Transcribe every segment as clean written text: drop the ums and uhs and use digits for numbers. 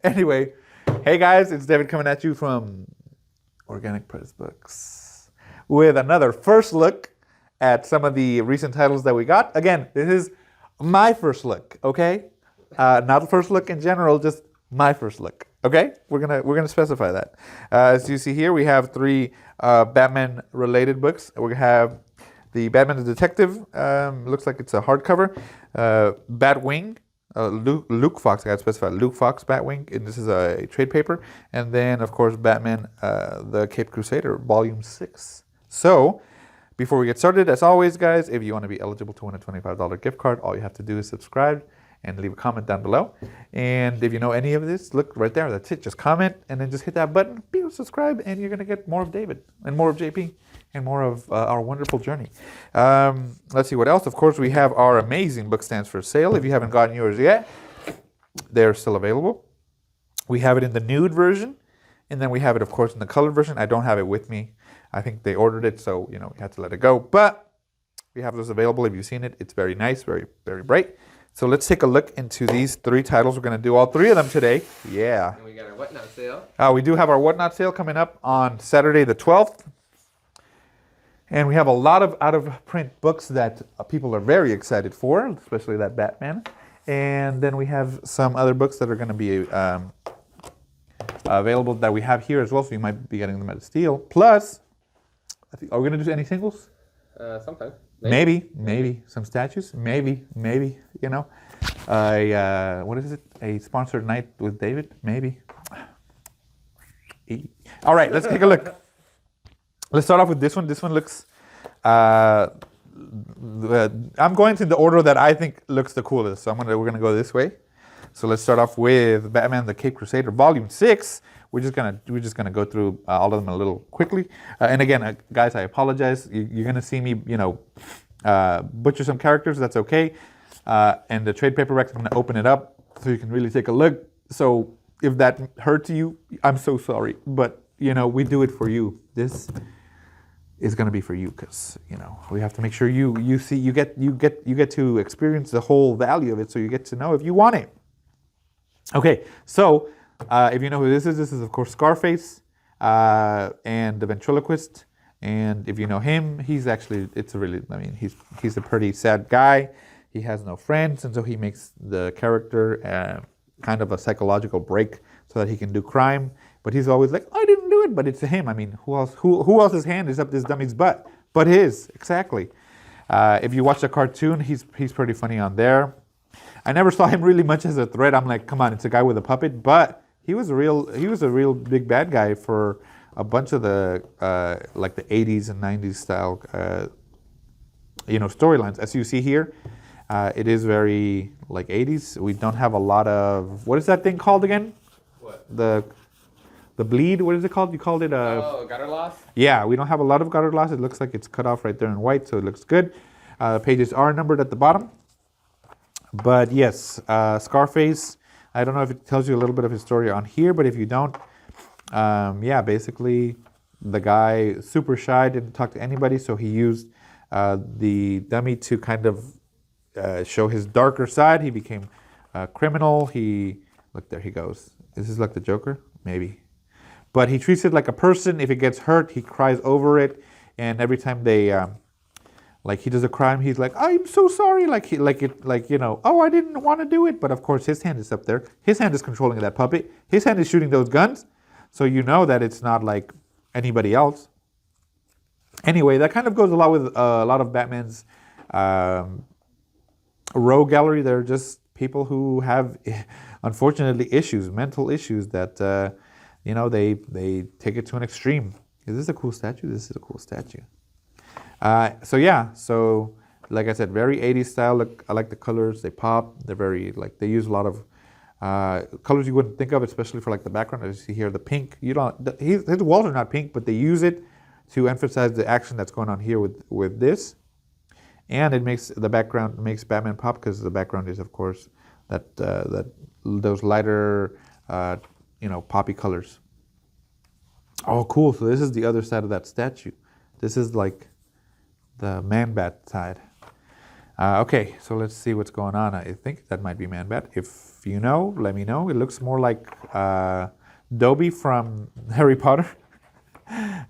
Anyway, hey guys, it's David coming at you from Organic Price Books with another first look at some of the recent titles that we got. Again, this is my first look, okay? Not the first look in general, just my first look, okay? We're gonna specify that. As you see here, we have three Batman-related books. We have the Batman the Detective. Looks like it's a hardcover. Batwing. Luke Fox, I got to specify Luke Fox Batwing, and this is a trade paper. And then, of course, Batman, the Cape Crusader, Volume 6. So, before we get started, as always, guys, if you want to be eligible to win a $25 gift card, all you have to do is subscribe and leave a comment down below. And if you know any of this, look right there, that's it. Just comment, and then just hit that button, subscribe, and you're going to get more of David, and more of JP, and more of our wonderful journey. Let's see what else. Of course, we have our amazing book stands for sale. If you haven't gotten yours yet, they're still available. We have it in the nude version, and then we have it, of course, in the colored version. I don't have it with me. I think they ordered it, so we had to let it go. But we have those available. If you've seen it, it's very nice, very, very bright. So let's take a look into these three titles. We're going to do all three of them today. Yeah. And we got our Whatnot sale. We do have our Whatnot sale coming up on Saturday the 12th. And we have a lot of out-of-print books that people are very excited for, especially that Batman. And then we have some other books that are going to be available that we have here as well, so you might be getting them at a steal. Plus, are we going to do any singles? Sometimes. Maybe. Some statues? Maybe. What is it? A sponsored night with David? Maybe. All right, let's take a look. Let's start off with this one. This one looks, I'm going to the order that I think looks the coolest. So we're going to go this way. So let's start off with Batman the Cape Crusader, Volume 6. We're just gonna go through all of them a little quickly. And again, guys, I apologize. You're gonna see me, butcher some characters. That's okay. And the trade paperback, I'm gonna open it up so you can really take a look. So if that hurts you, I'm so sorry. But we do it for you. This is gonna be for you because we have to make sure you get to experience the whole value of it, so you get to know if you want it. Okay, so. If you know who this is of course Scarface and the ventriloquist. And if you know him, he's a pretty sad guy. He has no friends, and so he makes the character kind of a psychological break so that he can do crime. But he's always like, I didn't do it, but it's him. I mean, who else's hand is up this dummy's butt? But his, exactly. If you watch the cartoon, he's pretty funny on there. I never saw him really much as a threat. I'm like, come on, it's a guy with a puppet, but he was a real big bad guy for a bunch of the like the 80s and 90s style storylines. As you see here, it is very like 80s. We don't have a lot of, what is that thing called again? What? The bleed. What is it called? You called it gutter loss? Yeah, we don't have a lot of gutter loss. It looks like it's cut off right there in white, so it looks good. Pages are numbered at the bottom. But yes, Scarface. I don't know if it tells you a little bit of his story on here, but if you don't, basically the guy super shy, didn't talk to anybody, so he used the dummy to kind of show his darker side. He became a criminal. Look, there he goes. Is this like the Joker? Maybe. But he treats it like a person. If it gets hurt, he cries over it, and every time they he does a crime, he's like, I'm so sorry. Oh, I didn't want to do it. But of course, his hand is up there. His hand is controlling that puppet. His hand is shooting those guns. So you know that it's not like anybody else. Anyway, that kind of goes along with a lot of Batman's rogue gallery. They're just people who have, unfortunately, mental issues that, they take it to an extreme. Is this a cool statue? This is a cool statue. So like I said, very 80s style. I like the colors. They pop. They're very, they use a lot of colors you wouldn't think of, especially for the background. As you see here, the pink. His walls are not pink, but they use it to emphasize the action that's going on here with this. And it makes Batman pop because the background is, of course, those lighter, poppy colors. Oh, cool. So this is the other side of that statue. This is like the Man-Bat side. Okay, so let's see what's going on. I think that might be Man-Bat. If you know, let me know. It looks more like Dobby from Harry Potter.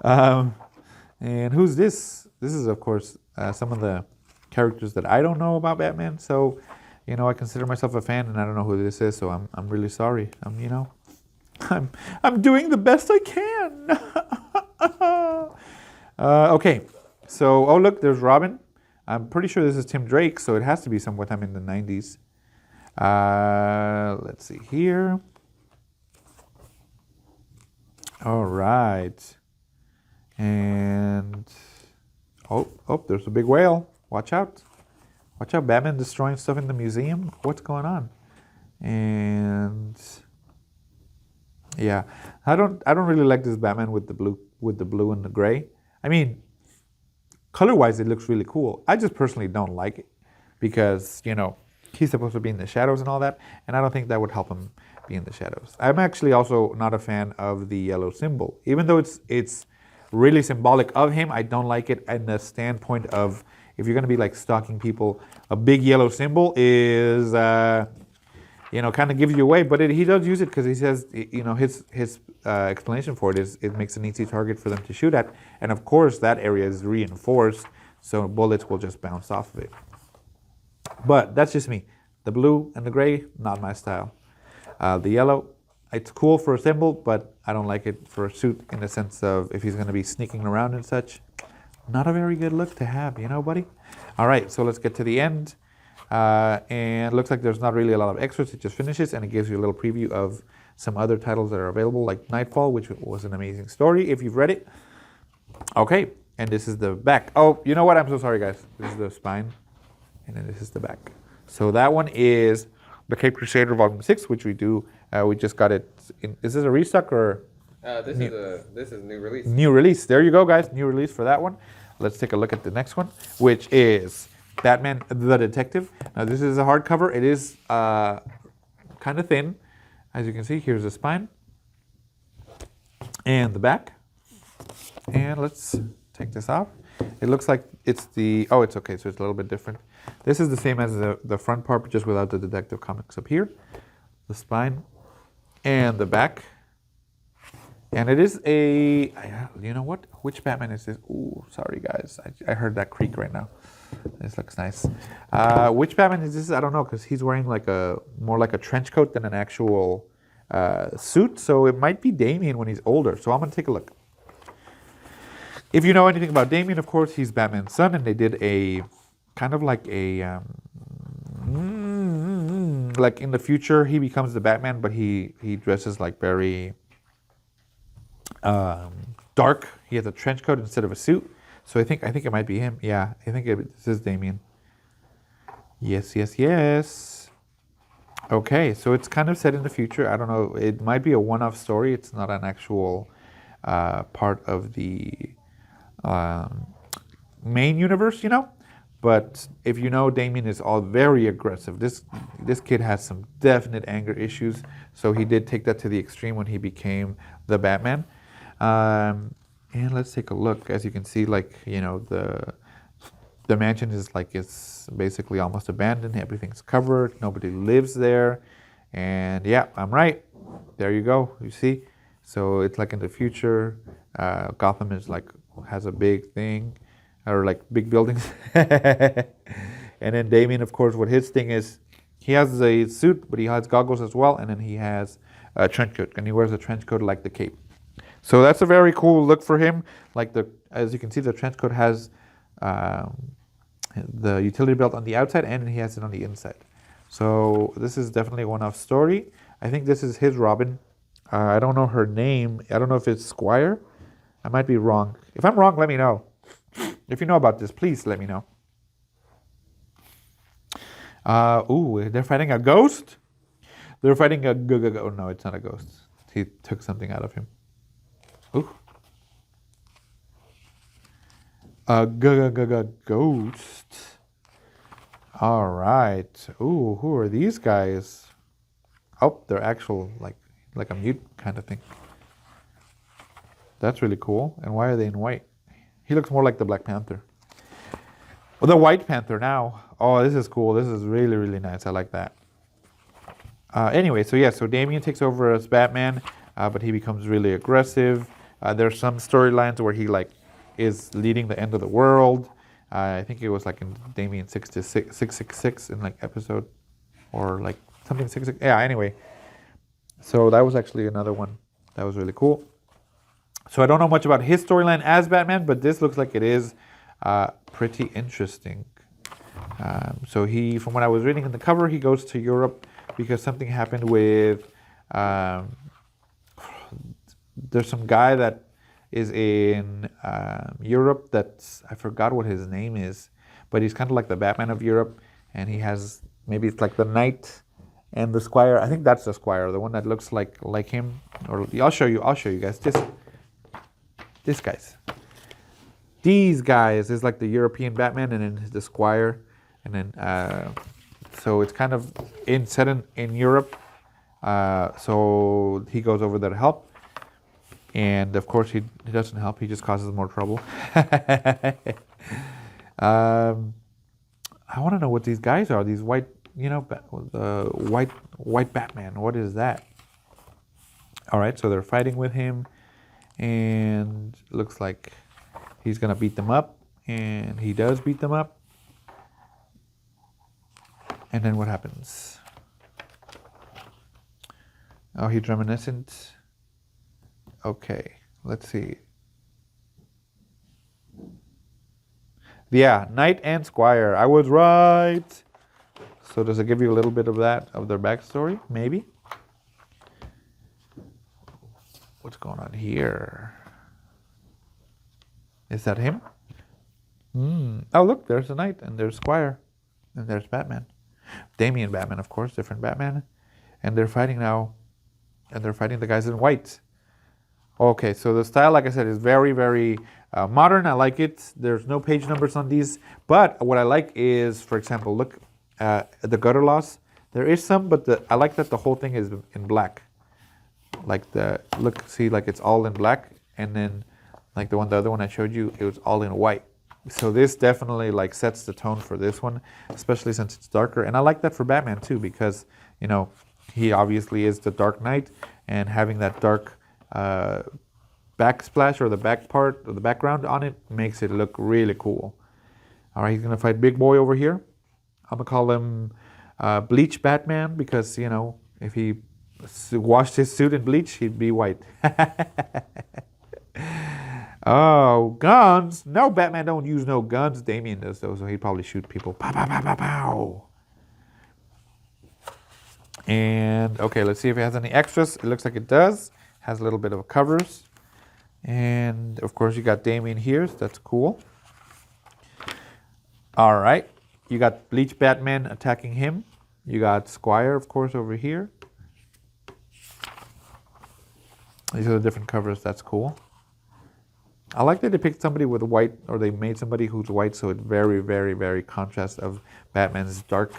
And who's this? This is, of course, some of the characters that I don't know about Batman. So, I consider myself a fan, and I don't know who this is. So I'm really sorry. I'm doing the best I can. Okay, so look, there's Robin. I'm pretty sure this is Tim Drake, so it has to be sometime in the 90s. Let's see here. All right. And there's a big whale. Watch out. Watch out, Batman destroying stuff in the museum. What's going on? And yeah, I don't really like this Batman with the blue and the gray. I mean, color-wise, it looks really cool. I just personally don't like it because, he's supposed to be in the shadows and all that, and I don't think that would help him be in the shadows. I'm actually also not a fan of the yellow symbol. Even though it's really symbolic of him, I don't like it in the standpoint of if you're going to be like stalking people, a big yellow symbol is, kind of gives you away, but he does use it because he says, his explanation for it is it makes an easy target for them to shoot at. And of course, that area is reinforced, so bullets will just bounce off of it. But that's just me. The blue and the gray, not my style. The yellow, it's cool for a symbol, but I don't like it for a suit in the sense of if he's going to be sneaking around and such. Not a very good look to have, buddy? All right, so let's get to the end. And it looks like there's not really a lot of extras. It just finishes, and it gives you a little preview of some other titles that are available, like Nightfall, which was an amazing story if you've read it. Okay, and this is the back. Oh, you know what? I'm so sorry, guys. This is the spine, and then this is the back. So that one is the Cape Crusader Volume 6, which we do. We just got it. Is this a restock or? This is new release. New release. There you go, guys. New release for that one. Let's take a look at the next one, which is Batman the Detective. Now, this is a hardcover. It is kind of thin. As you can see, here's the spine and the back. And let's take this off. It looks like it's it's okay, so it's a little bit different. This is the same as the front part, but just without the Detective Comics up here. The spine and the back. And it is you know what? Which Batman is this? Ooh, sorry guys. I heard that creak right now. This looks nice. Which Batman is this? I don't know, because he's wearing more like a trench coat than an actual suit. So it might be Damian when he's older. So I'm going to take a look. If you know anything about Damian, of course, he's Batman's son. And they did a kind of like a... like in the future, he becomes the Batman, but he dresses like very... dark. He has a trench coat instead of a suit. So I think it might be him. Yeah, I think this is Damian. Yes. Okay, so it's kind of set in the future. I don't know. It might be a one-off story. It's not an actual part of the main universe, But if you know, Damian is all very aggressive. This kid has some definite anger issues. So he did take that to the extreme when he became the Batman. And let's take a look. As you can see, the mansion is it's basically almost abandoned. Everything's covered. Nobody lives there. And yeah, I'm right. There you go. You see? So it's like in the future. Gotham is has a big thing, or big buildings. And then Damian, of course, what his thing is, he has a suit, but he has goggles as well. And then he has a trench coat, and he wears a trench coat like the cape. So that's a very cool look for him. As you can see, the trench coat has the utility belt on the outside, and he has it on the inside. So this is definitely a one-off story. I think this is his Robin. I don't know her name. I don't know if it's Squire. I might be wrong. If I'm wrong, let me know. If you know about this, please let me know. They're fighting a ghost? They're fighting a... Oh, no, it's not a ghost. He took something out of him. Ooh. A ghost. All right. Ooh, who are these guys? Oh, they're actual, like a mute kind of thing. That's really cool. And why are they in white? He looks more like the Black Panther. Well, the White Panther now. Oh, this is cool. This is really, really nice. I like that. Anyway, so yeah, so Damian takes over as Batman, but he becomes really aggressive. There's some storylines where he like is leading the end of the world. I think it was like in Damian 666 in like episode, or like something 66. Yeah, anyway. So that was actually another one that was really cool. So I don't know much about his storyline as Batman, but this looks like it is pretty interesting. So he, from what I was reading in the cover, he goes to Europe because something happened with, there's some guy that is in Europe that's, I forgot what his name is, but he's kind of like the Batman of Europe, and he has, maybe it's like the Knight and the Squire. I think that's the Squire, the one that looks like him. Or I'll show you guys. This guys. These guys is like the European Batman, and then the Squire, and then so it's kind of set in Europe. So he goes over there to help, and of course he doesn't help. He just causes more trouble. I want to know what these guys are. These white, white Batman. What is that? All right, so they're fighting with him, and it looks like he's gonna beat them up, and he does beat them up. And then what happens? Oh, he's reminiscent. Okay, let's see. Yeah, Knight and Squire. I was right. So does it give you a little bit of that, of their backstory? Maybe. What's going on here? Is that him? Oh, look, there's a Knight, and there's Squire, and there's Batman. Damian Batman, of course, different Batman. And they're fighting now, and they're fighting the guys in white. Okay, so the style, like I said, is very, very modern. I like it. There's no page numbers on these, but what I like is, for example, look at the gutter loss. There is some, but I like that the whole thing is in black. Like see, like it's all in black, and then like the other one I showed you, it was all in white. So this definitely like sets the tone for this one, especially since it's darker. And I like that for Batman too, because he obviously is the Dark Knight, and having that dark backsplash or the back part or the background on it makes it look really cool. All right, he's gonna fight Big Boy over here. I'm gonna call him Bleach Batman, because if he washed his suit in bleach, he'd be white. Oh, guns. No, Batman don't use no guns. Damian does though, so he'd probably shoot people. Pow, pow, pow, pow, pow. And okay, let's see if it has any extras. It looks like it does. Has a little bit of covers. And of course you got Damian here, so that's cool. All right, you got Bleach Batman attacking him. You got Squire, of course, over here. These are the different covers. That's cool. I like that they picked somebody with white, or they made somebody who's white, so it very, very, very contrast of Batman's dark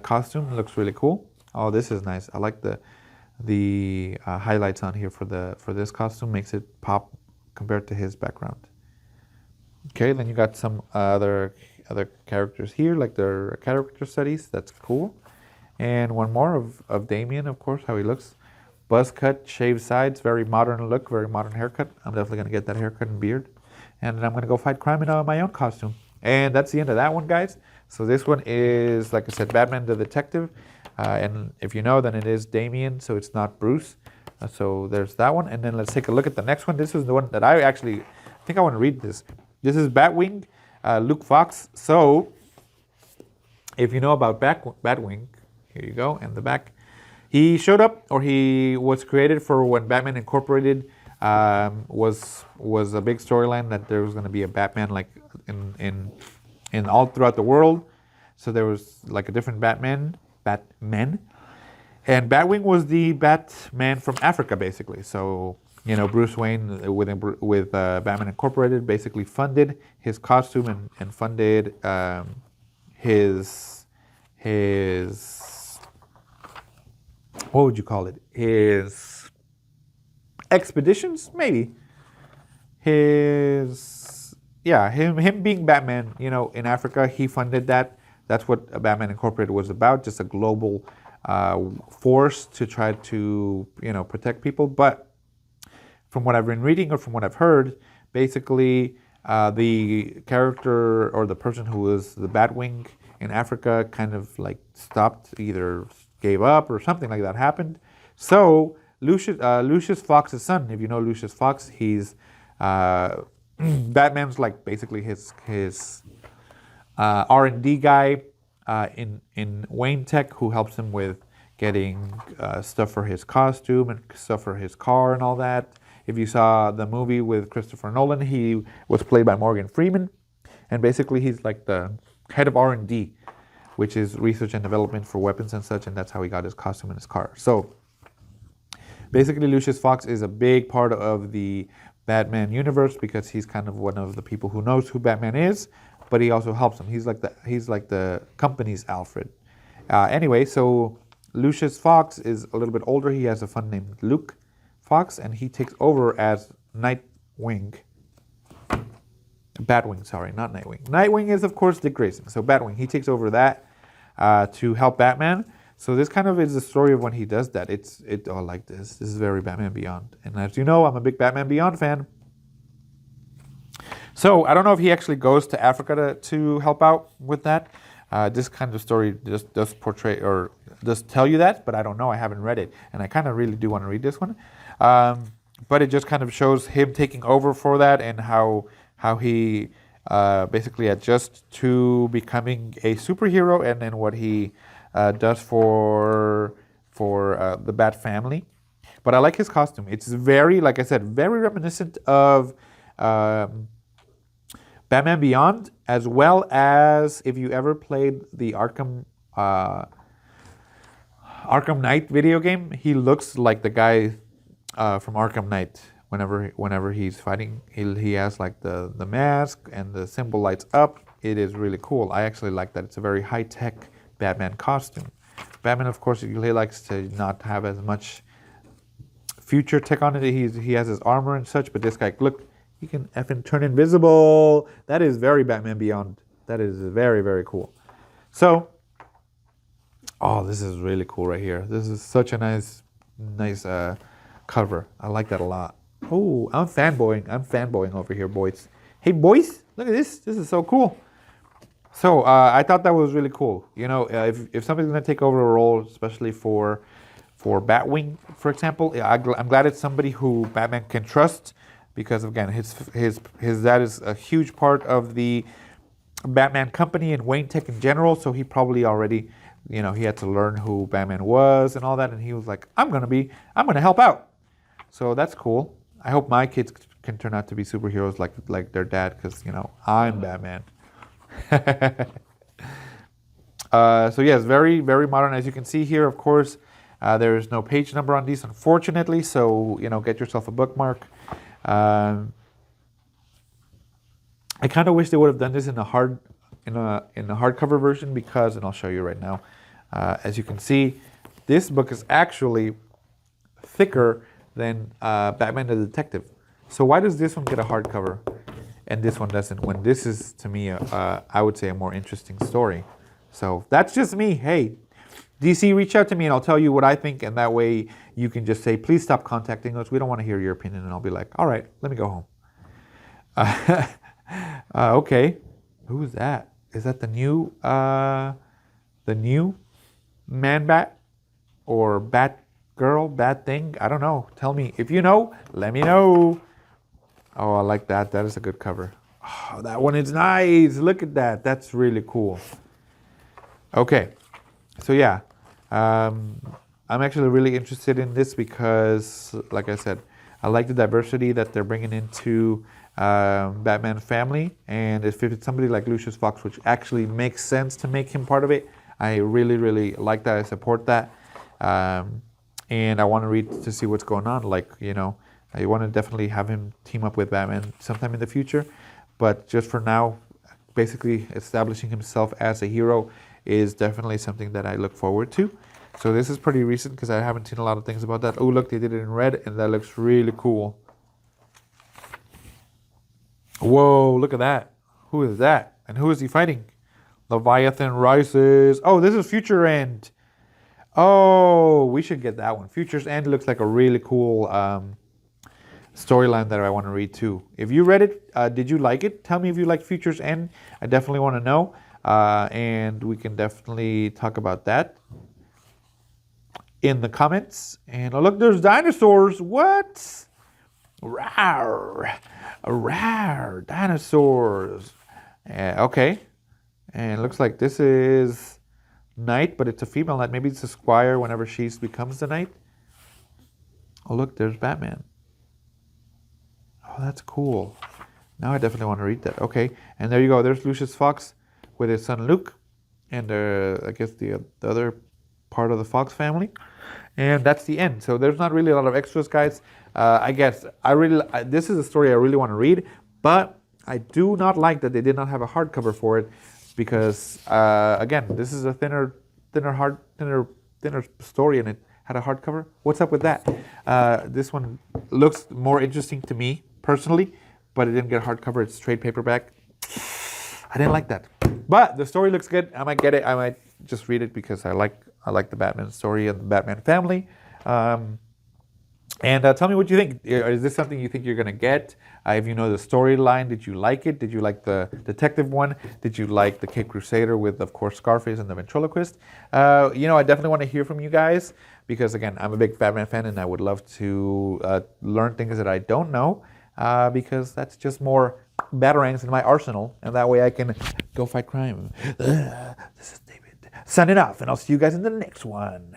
costume. It looks really cool. Oh, this is nice. I like the highlights on here for this costume. Makes it pop compared to his background. Okay, then you got some other characters here, like their character studies. That's cool. And one more of Damian, of course, how he looks. Buzz cut, shaved sides, very modern look, very modern haircut. I'm definitely going to get that haircut and beard. And then I'm going to go fight crime in my own costume. And that's the end of that one, guys. So this one is, like I said, Batman the Detective. And if you know, then it is Damian, so it's not Bruce. So there's that one. And then let's take a look at the next one. This is the one that I think I want to read this. This is Batwing Luke Fox. So if you know about Batwing, here you go, and the back. He showed up, or he was created for when Batman Incorporated was a big storyline, that there was going to be a Batman like in all throughout the world. So there was like a different Batman, and Batwing was the Batman from Africa, basically. So Bruce Wayne with Batman Incorporated basically funded his costume and funded his what would you call it? His expeditions, maybe. Him being Batman, in Africa, he funded that. That's what Batman Incorporated was about, just a global force to try to, protect people. But from what I've been reading or from what I've heard, basically the character or the person who was the Batwing in Africa kind of like stopped, either gave up or something like that happened. So Lucius Fox's son, if you know Lucius Fox, he's Batman's like basically his R&D guy in Wayne Tech, who helps him with getting stuff for his costume and stuff for his car and all that. If you saw the movie with Christopher Nolan, he was played by Morgan Freeman, and basically he's like the head of R&D, which is research and development for weapons and such, and that's how he got his costume and his car. So basically Lucius Fox is a big part of the Batman universe because he's kind of one of the people who knows who Batman is, but he also helps him. He's like the company's Alfred. Anyway, so Lucius Fox is a little bit older. He has a son named Luke Fox, and he takes over as Batwing, sorry, not Nightwing. Nightwing is, of course, Dick Grayson. So Batwing, he takes over that to help Batman. So this kind of is the story of when he does that. It's all like this. This is very Batman Beyond. And as you know, I'm a big Batman Beyond fan. So I don't know if he actually goes to Africa to help out with that. This kind of story just does portray or does tell you that, but I don't know. I haven't read it, and I kind of really do want to read this one. But it just kind of shows him taking over for that and how he basically adjusts to becoming a superhero, and then what he does for the Bat family. But I like his costume. It's very, like I said, very reminiscent of Batman Beyond, as well as if you ever played the Arkham Knight video game. He looks like the guy from Arkham Knight. Whenever he's fighting, he has like the mask and the symbol lights up. It is really cool. I actually like that. It's a very high-tech Batman costume. Batman, of course, he likes to not have as much future tech on it. He has his armor and such, but this guy, look, he can effing turn invisible. That is very Batman Beyond. That is very, very cool. So, oh, this is really cool right here. This is such a nice cover. I like that a lot. Oh, I'm fanboying over here, boys. Hey, boys, look at this. This is so cool. So I thought that was really cool. If somebody's going to take over a role, especially for Batwing, for example, I'm glad it's somebody who Batman can trust, because again, his dad is a huge part of the Batman company and Wayne Tech in general. So he probably already, he had to learn who Batman was and all that, and he was like, I'm gonna help out. So that's cool. I hope my kids can turn out to be superheroes like their dad, because I'm Batman. So yes, very, very modern. As you can see here, of course, there is no page number on these, unfortunately. So get yourself a bookmark. I kind of wish they would have done this in a hardcover version, because, and I'll show you right now. As you can see, this book is actually thicker than Batman the Detective. So why does this one get a hardcover and this one doesn't, when this is, to me, I would say a more interesting story? So that's just me. Hey, DC, reach out to me and I'll tell you what I think, and that way you can just say, please stop contacting us. We don't want to hear your opinion. And I'll be like, all right, let me go home. Okay, who is that? Is that the new Man Bat or Bat Girl, Bat Thing? I don't know. Tell me if you know. Let me know. Oh, I like that. That is a good cover. Oh, that one is nice. Look at that. That's really cool. Okay, so yeah, I'm actually really interested in this because, like I said, I like the diversity that they're bringing into Batman family, and if it's somebody like Lucius Fox, which actually makes sense to make him part of it, I really, really like that. I support that, and I want to read to see what's going on. I want to definitely have him team up with Batman sometime in the future, but just for now, basically establishing himself as a hero is definitely something that I look forward to. So this is pretty recent because I haven't seen a lot of things about that. Oh, look, they did it in red, and that looks really cool. Whoa, look at that. Who is that? And who is he fighting? Leviathan Rises. Oh, this is Future End. Oh, we should get that one. Future's End looks like a really cool storyline that I want to read too. If you read it, did you like it? Tell me if you like Future's End. I definitely want to know. And we can definitely talk about that in the comments. And oh, look, there's dinosaurs. What? Rawr. Rawr. Dinosaurs. Okay. And it looks like this is Knight, but it's a female Knight. Maybe it's a Squire whenever she becomes the Knight. Oh, look, there's Batman. Oh, that's cool. Now I definitely want to read that. Okay. And there you go. There's Lucius Fox with his son Luke. And I guess the other part of the Fox family. And that's the end. So there's not really a lot of extras, guys. I guess this is a story I really want to read, but I do not like that they did not have a hardcover for it because, again, this is a thinner story, and it had a hardcover. What's up with that? This one looks more interesting to me personally, but it didn't get a hardcover. It's trade paperback. I didn't like that, but the story looks good. I might get it. I might just read it because I like the Batman story and the Batman family. And tell me what you think. Is this something you think you're going to get? If you know the storyline, did you like it? Did you like the detective one? Did you like the Cape Crusader with, of course, Scarface and the ventriloquist? I definitely want to hear from you guys because, again, I'm a big Batman fan and I would love to learn things that I don't know because that's just more batarangs in my arsenal, and that way I can go fight crime. This is David signing off, and I'll see you guys in the next one.